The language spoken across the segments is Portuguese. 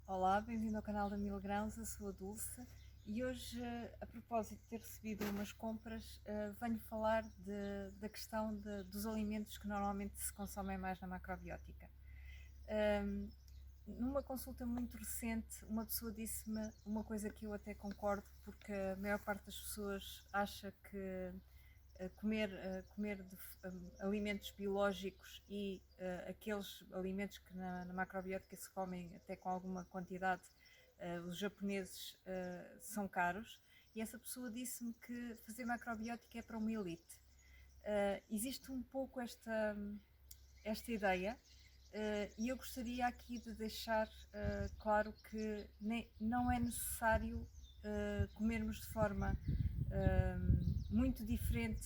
Olá, bem-vindo ao canal da Mil Grãos, eu sou a Dulce e hoje, a propósito de ter recebido umas compras, venho falar da questão dos alimentos que normalmente se consomem mais na macrobiótica. Ahm, Numa consulta muito recente, uma pessoa disse-me uma coisa que eu até concordo, porque a maior parte das pessoas acha que comer alimentos biológicos e aqueles alimentos que na macrobiótica se comem até com alguma quantidade, os japoneses, são caros. E essa pessoa disse-me que fazer macrobiótica é para uma elite. Existe um pouco esta ideia, e eu gostaria aqui de deixar claro que não é necessário comermos de forma muito diferente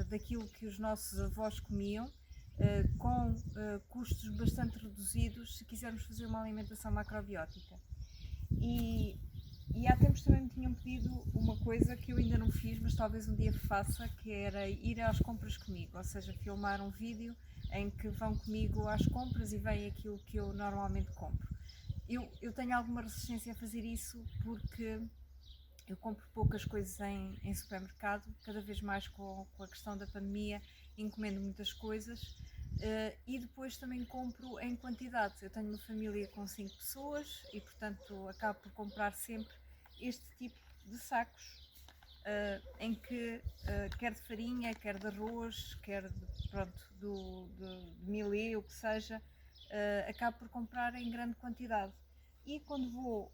daquilo que os nossos avós comiam, com custos bastante reduzidos, se quisermos fazer uma alimentação macrobiótica. E, e há tempos também me tinham pedido uma coisa que eu ainda não fiz, mas talvez um dia faça, que era ir às compras comigo, ou seja, filmar um vídeo em que vão comigo às compras e veem aquilo que eu normalmente compro. Eu tenho alguma resistência a fazer isso porque eu compro poucas coisas em supermercado, cada vez mais com a questão da pandemia, encomendo muitas coisas. E depois também compro em quantidade. Eu tenho uma família com 5 pessoas e, portanto, acabo por comprar sempre este tipo de sacos, em que, quer de farinha, quer de arroz, quer de milê, o que seja, acabo por comprar em grande quantidade. E quando vou,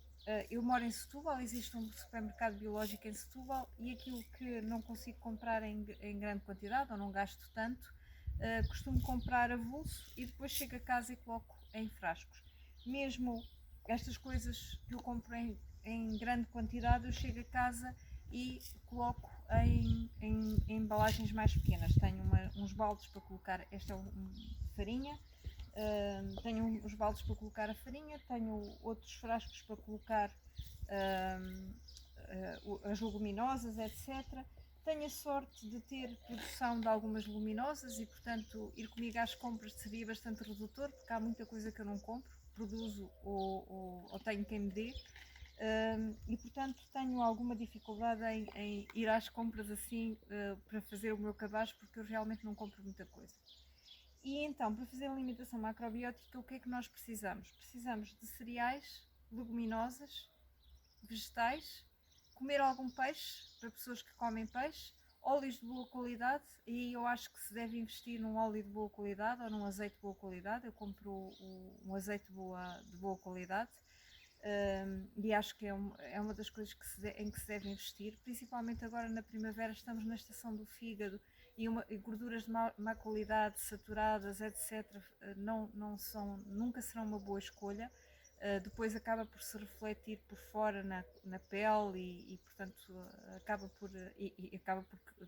eu moro em Setúbal, existe um supermercado biológico em Setúbal, e aquilo que não consigo comprar em grande quantidade, ou não gasto tanto, costumo comprar avulso e depois chego a casa e coloco em frascos. Mesmo estas coisas que eu compro em grande quantidade, eu chego a casa e coloco em embalagens mais pequenas. Tenho uns baldes para colocar, esta é farinha, tenho uns baldes para colocar a farinha, tenho outros frascos para colocar as leguminosas, etc. Tenho a sorte de ter produção de algumas leguminosas e, portanto, ir comigo às compras seria bastante redutor, porque há muita coisa que eu não compro, produzo ou tenho quem me dê. E, portanto, tenho alguma dificuldade em ir às compras assim, para fazer o meu cabaz, porque eu realmente não compro muita coisa. E então, para fazer a alimentação macrobiótica, o que é que nós precisamos? Precisamos de cereais, leguminosas, vegetais, comer algum peixe, para pessoas que comem peixe, óleos de boa qualidade, e eu acho que se deve investir num óleo de boa qualidade ou num azeite de boa qualidade. Eu compro um azeite de boa qualidade, e acho que é uma das coisas em que se deve investir, principalmente agora na primavera. Estamos na estação do fígado e gorduras de má qualidade, saturadas, etc., nunca serão uma boa escolha. Depois acaba por se refletir por fora na pele e, portanto, acaba por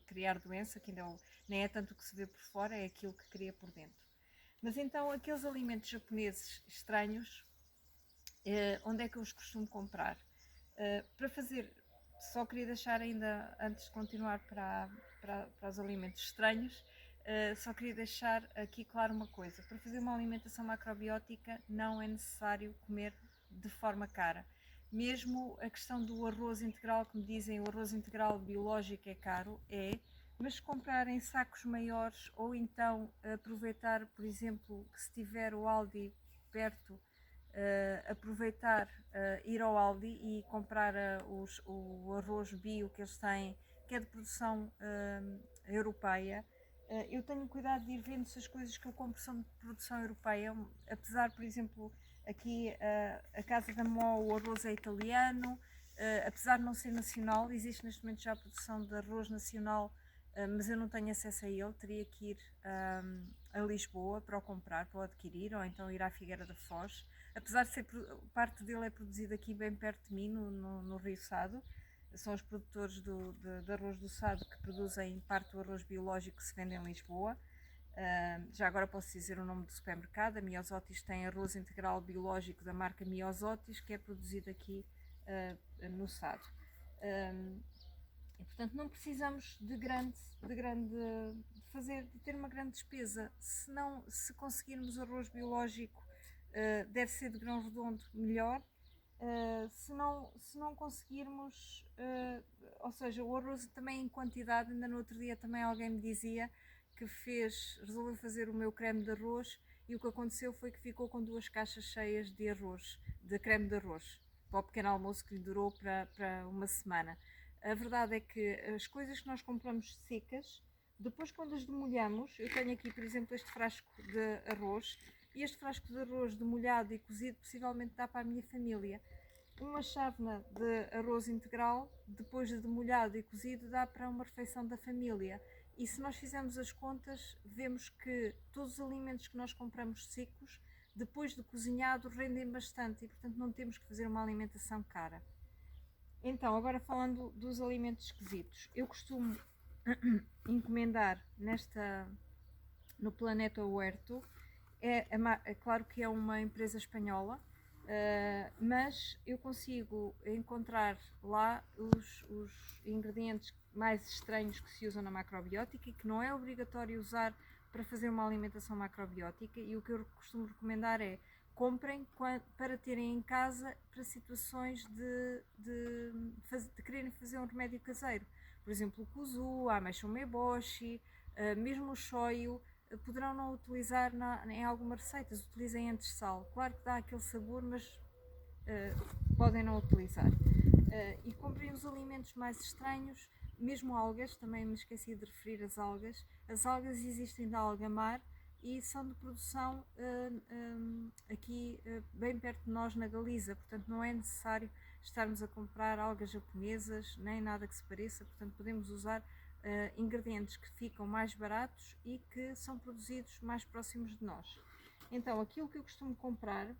criar doença, que ainda nem é tanto o que se vê por fora, é aquilo que cria por dentro. Mas então, aqueles alimentos japoneses estranhos, onde é que eu os costumo comprar? Para fazer, só queria deixar ainda, antes de continuar para os alimentos estranhos, só queria deixar aqui claro uma coisa: para fazer uma alimentação macrobiótica não é necessário comer de forma cara. Mesmo a questão do arroz integral, que me dizem o arroz integral biológico é caro, mas se comprar em sacos maiores, ou então aproveitar, por exemplo, que se tiver o Aldi perto, aproveitar, ir ao Aldi e comprar o arroz bio que eles têm, que é de produção europeia. Eu tenho cuidado de ir vendo se as coisas que eu compro são de produção europeia, apesar, por exemplo, aqui a Casa da Mó, o arroz é italiano, apesar de não ser nacional. Existe neste momento já a produção de arroz nacional, mas eu não tenho acesso a ele. Teria que ir a Lisboa para o comprar, para o adquirir, ou então ir à Figueira da Foz. Apesar de ser, parte dele é produzido aqui bem perto de mim, no Rio Sado. São os produtores de arroz do Sado que produzem parte do arroz biológico que se vende em Lisboa. Já agora posso dizer o nome do supermercado: a Miosotis tem arroz integral biológico da marca Miosotis, que é produzido aqui no Sado. E, portanto, não precisamos de ter uma grande despesa. Se conseguirmos arroz biológico, deve ser de grão redondo, melhor. Se não conseguirmos, ou seja, o arroz também em quantidade, ainda no outro dia também alguém me dizia que resolveu fazer o meu creme de arroz e o que aconteceu foi que ficou com 2 caixas cheias de arroz, de creme de arroz, para o pequeno almoço que lhe durou para uma semana. A verdade é que as coisas que nós compramos secas, depois quando as demolhamos, eu tenho aqui por exemplo este frasco de arroz, e este frasco de arroz demolhado e cozido possivelmente dá para a minha família. Uma chávena de arroz integral, depois de demolhado e cozido, dá para uma refeição da família. E se nós fizermos as contas, vemos que todos os alimentos que nós compramos secos, depois de cozinhado, rendem bastante e, portanto, não temos que fazer uma alimentação cara. Então, agora falando dos alimentos cozidos, eu costumo encomendar no Planeta Huerto. É claro que é uma empresa espanhola, mas eu consigo encontrar lá os ingredientes mais estranhos que se usam na macrobiótica e que não é obrigatório usar para fazer uma alimentação macrobiótica, e o que eu costumo recomendar é comprem para terem em casa para situações de quererem fazer um remédio caseiro. Por exemplo, o kuzu, a ameixa umeboshi, mesmo o shoyu, poderão não utilizar em algumas receitas, utilizem antes sal. Claro que dá aquele sabor, mas podem não utilizar. E comprem os alimentos mais estranhos, mesmo algas, também me esqueci de referir as algas. As algas existem da alga-mar e são de produção aqui bem perto de nós na Galiza, portanto não é necessário estarmos a comprar algas japonesas, nem nada que se pareça, portanto podemos usar ingredientes que ficam mais baratos e que são produzidos mais próximos de nós. Então, aquilo que eu costumo comprar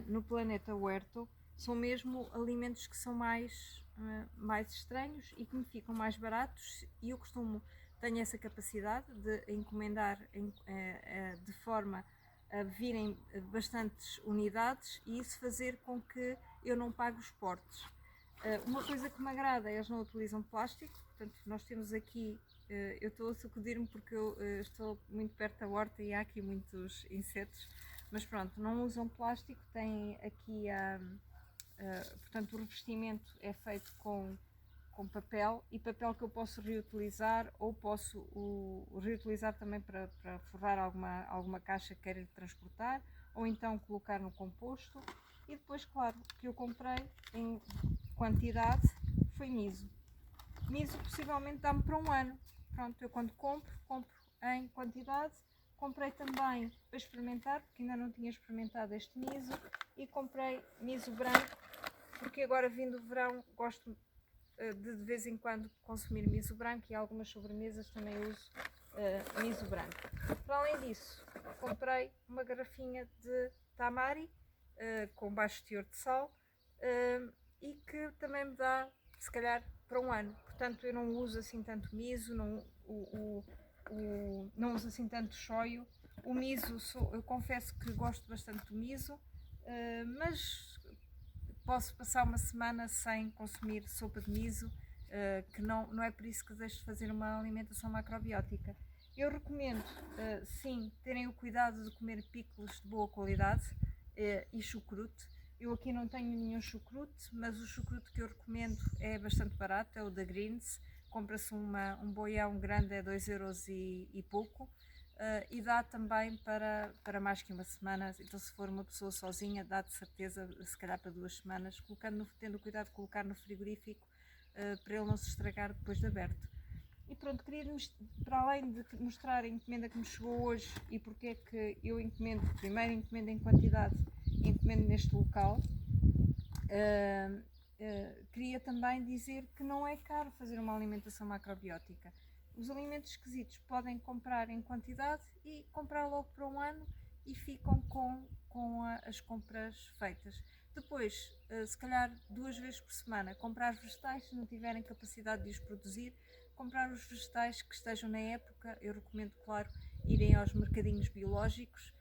no Planeta Huerto são mesmo alimentos que são mais estranhos e que me ficam mais baratos, e eu tenho essa capacidade de encomendar de forma a virem bastantes unidades e isso fazer com que eu não pague os portos. Uma coisa que me agrada, eles não utilizam plástico, portanto nós temos aqui, eu estou a sacudir-me porque eu estou muito perto da horta e há aqui muitos insetos, mas pronto, não usam plástico, tem aqui portanto o revestimento é feito com papel, e papel que eu posso reutilizar, ou posso reutilizar também para forrar alguma caixa que queira transportar, ou então colocar no composto. E depois, claro, que eu comprei em quantidade foi miso. Miso possivelmente dá-me para um ano. Pronto, eu quando compro em quantidade. Comprei também para experimentar, porque ainda não tinha experimentado este miso, e comprei miso branco, porque agora vindo o verão gosto de vez em quando consumir miso branco, e algumas sobremesas também uso miso branco. Para além disso, comprei uma garrafinha de tamari com baixo teor de sal e que também me dá, se calhar, para um ano. Portanto, eu não uso assim tanto miso, não uso assim tanto shoyu. O miso, eu confesso que gosto bastante do miso, mas posso passar uma semana sem consumir sopa de miso, que não é por isso que deixo de fazer uma alimentação macrobiótica. Eu recomendo, sim, terem o cuidado de comer picles de boa qualidade e chucrute. Eu aqui não tenho nenhum chucrute, mas o chucrute que eu recomendo é bastante barato, é o da Greens. Compra-se um boião grande, é 2€ e pouco. E dá também para mais que uma semana, então se for uma pessoa sozinha dá de certeza, se calhar para 2 semanas, tendo cuidado de colocar no frigorífico para ele não se estragar depois de aberto. E pronto, queria, para além de mostrar a encomenda que me chegou hoje e porque é que eu primeiro encomendo em quantidade e encomendo neste local, queria também dizer que não é caro fazer uma alimentação macrobiótica. Os alimentos esquisitos podem comprar em quantidade e comprar logo para um ano e ficam com as compras feitas. Depois, se calhar 2 vezes por semana, comprar vegetais, se não tiverem capacidade de os produzir, comprar os vegetais que estejam na época. Eu recomendo, claro, irem aos mercadinhos biológicos.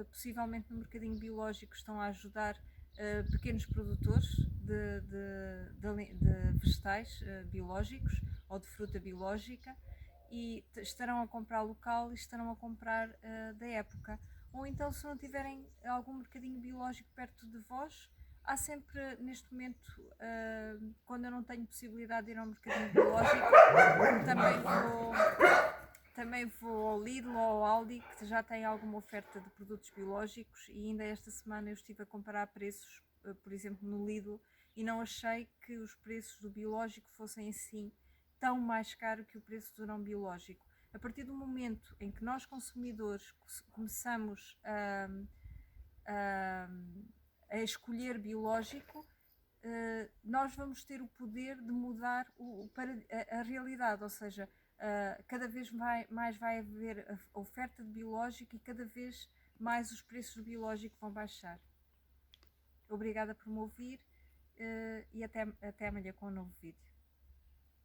Possivelmente no mercadinho biológico estão a ajudar pequenos produtores de vegetais biológicos ou de fruta biológica, e estarão a comprar local e estarão a comprar da época. ou então se não tiverem algum mercadinho biológico perto de vós, há sempre, neste momento, quando eu não tenho possibilidade de ir ao mercadinho biológico, também vou ao Lidl ou ao Aldi, que já tem alguma oferta de produtos biológicos, e ainda esta semana eu estive a comparar preços, por exemplo, no Lidl, e não achei que os preços do biológico fossem assim tão mais caro que o preço do não biológico. A partir do momento em que nós consumidores começamos a escolher biológico, nós vamos ter o poder de mudar a realidade, ou seja, cada vez mais vai haver a oferta de biológico e cada vez mais os preços do biológico vão baixar. Obrigada por me ouvir e até amanhã com um novo vídeo.